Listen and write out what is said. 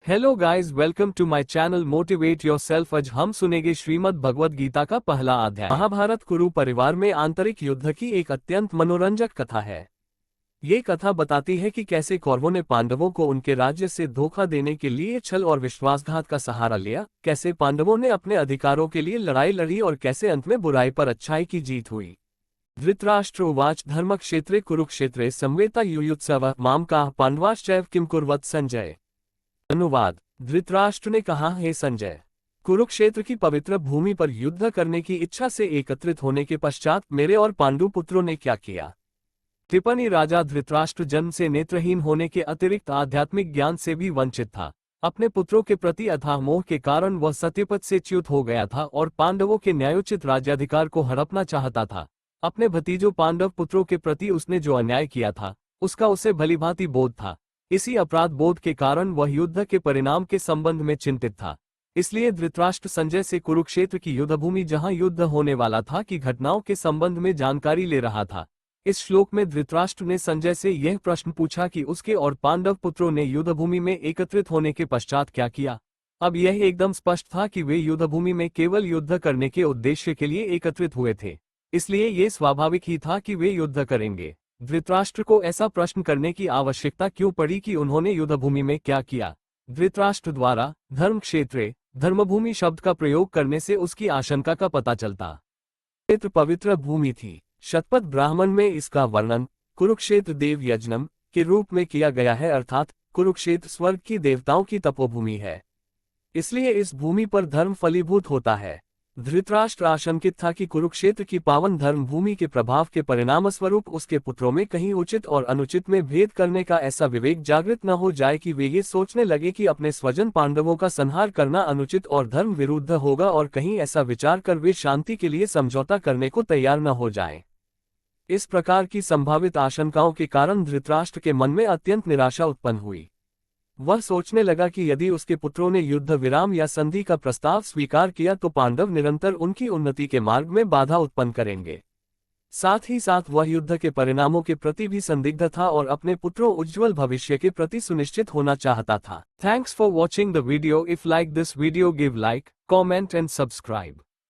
Hello guys, welcome to my channel motivate yourself. आज हम सुनेंगे श्रीमद् भगवद गीता का पहला अध्याय। महाभारत कुरु परिवार में आंतरिक युद्ध की एक अत्यंत मनोरंजक कथा है। ये कथा बताती है कि कैसे कौरवों ने पांडवों को उनके राज्य से धोखा देने के लिए छल और विश्वासघात का सहारा लिया, कैसे पांडवों ने अपने अधिकारों के लिए लड़ाई लड़ी और कैसे अंत में बुराई पर अच्छाई की जीत हुई। धृतराष्ट्र उवाच धर्मक्षेत्रे कुरुक्षेत्रे संवेता युयुत्सवः माम काः पांडवाश्चैव किम कुर्वत। संजय। अनुवाद। धृतराष्ट्र ने कहा, हे संजय, कुरुक्षेत्र की पवित्र भूमि पर युद्ध करने की इच्छा से एकत्रित होने के पश्चात मेरे और पांडु पुत्रों ने क्या किया। टिप्पणी। राजा धृतराष्ट्र जन्म से नेत्रहीन होने के अतिरिक्त आध्यात्मिक ज्ञान से भी वंचित था। अपने पुत्रों के प्रति अथाह मोह के कारण वह सत्यपद से च्युत हो गया था और पांडवों के न्यायोचित राज्याधिकार को हड़पना चाहता था। अपने भतीजों पांडव पुत्रों के प्रति उसने जो अन्याय किया था उसका उसे भलीभांति बोध था। इसी अपराध बोध के कारण वह युद्ध के परिणाम के संबंध में चिंतित था। इसलिए धृतराष्ट्र संजय से कुरुक्षेत्र की युद्धभूमि जहां युद्ध होने वाला था की घटनाओं के संबंध में जानकारी ले रहा था। इस श्लोक में धृतराष्ट्र ने संजय से यह प्रश्न पूछा कि उसके और पांडव पुत्रों ने युद्धभूमि में एकत्रित होने के पश्चात क्या किया। अब यह एकदम स्पष्ट था कि वे युद्धभूमि में केवल युद्ध करने के उद्देश्य के लिए एकत्रित हुए थे, इसलिए यह स्वाभाविक ही था कि वे युद्ध करेंगे। धृतराष्ट्र को ऐसा प्रश्न करने की आवश्यकता क्यों पड़ी कि उन्होंने युद्धभूमि में क्या किया। धृतराष्ट्र द्वारा धर्म क्षेत्रे धर्मभूमि शब्द का प्रयोग करने से उसकी आशंका का पता चलता। क्षेत्र पवित्र भूमि थी। शतपथ ब्राह्मण में इसका वर्णन कुरुक्षेत्र देव यज्ञम के रूप में किया गया है, अर्थात कुरुक्षेत्र स्वर्ग की देवताओं की तपोभूमि है, इसलिए इस भूमि पर धर्म फलीभूत होता है। धृतराष्ट्र आशंकित था कि कुरुक्षेत्र की पावन धर्म भूमि के प्रभाव के परिणामस्वरूप उसके पुत्रों में कहीं उचित और अनुचित में भेद करने का ऐसा विवेक जागृत न हो जाए कि वे ये सोचने लगे कि अपने स्वजन पांडवों का संहार करना अनुचित और धर्म विरुद्ध होगा, और कहीं ऐसा विचार कर वे शांति के लिए समझौता करने को तैयार न हो जाएं। इस प्रकार की संभावित आशंकाओं के कारण धृतराष्ट्र के मन में अत्यंत निराशा उत्पन्न हुई। वह सोचने लगा कि यदि उसके पुत्रों ने युद्ध विराम या संधि का प्रस्ताव स्वीकार किया तो पांडव निरंतर उनकी उन्नति के मार्ग में बाधा उत्पन्न करेंगे। साथ ही साथ वह युद्ध के परिणामों के प्रति भी संदिग्ध था और अपने पुत्रों उज्ज्वल भविष्य के प्रति सुनिश्चित होना चाहता था। Thanks for watching the video. If like this video give like, comment and subscribe.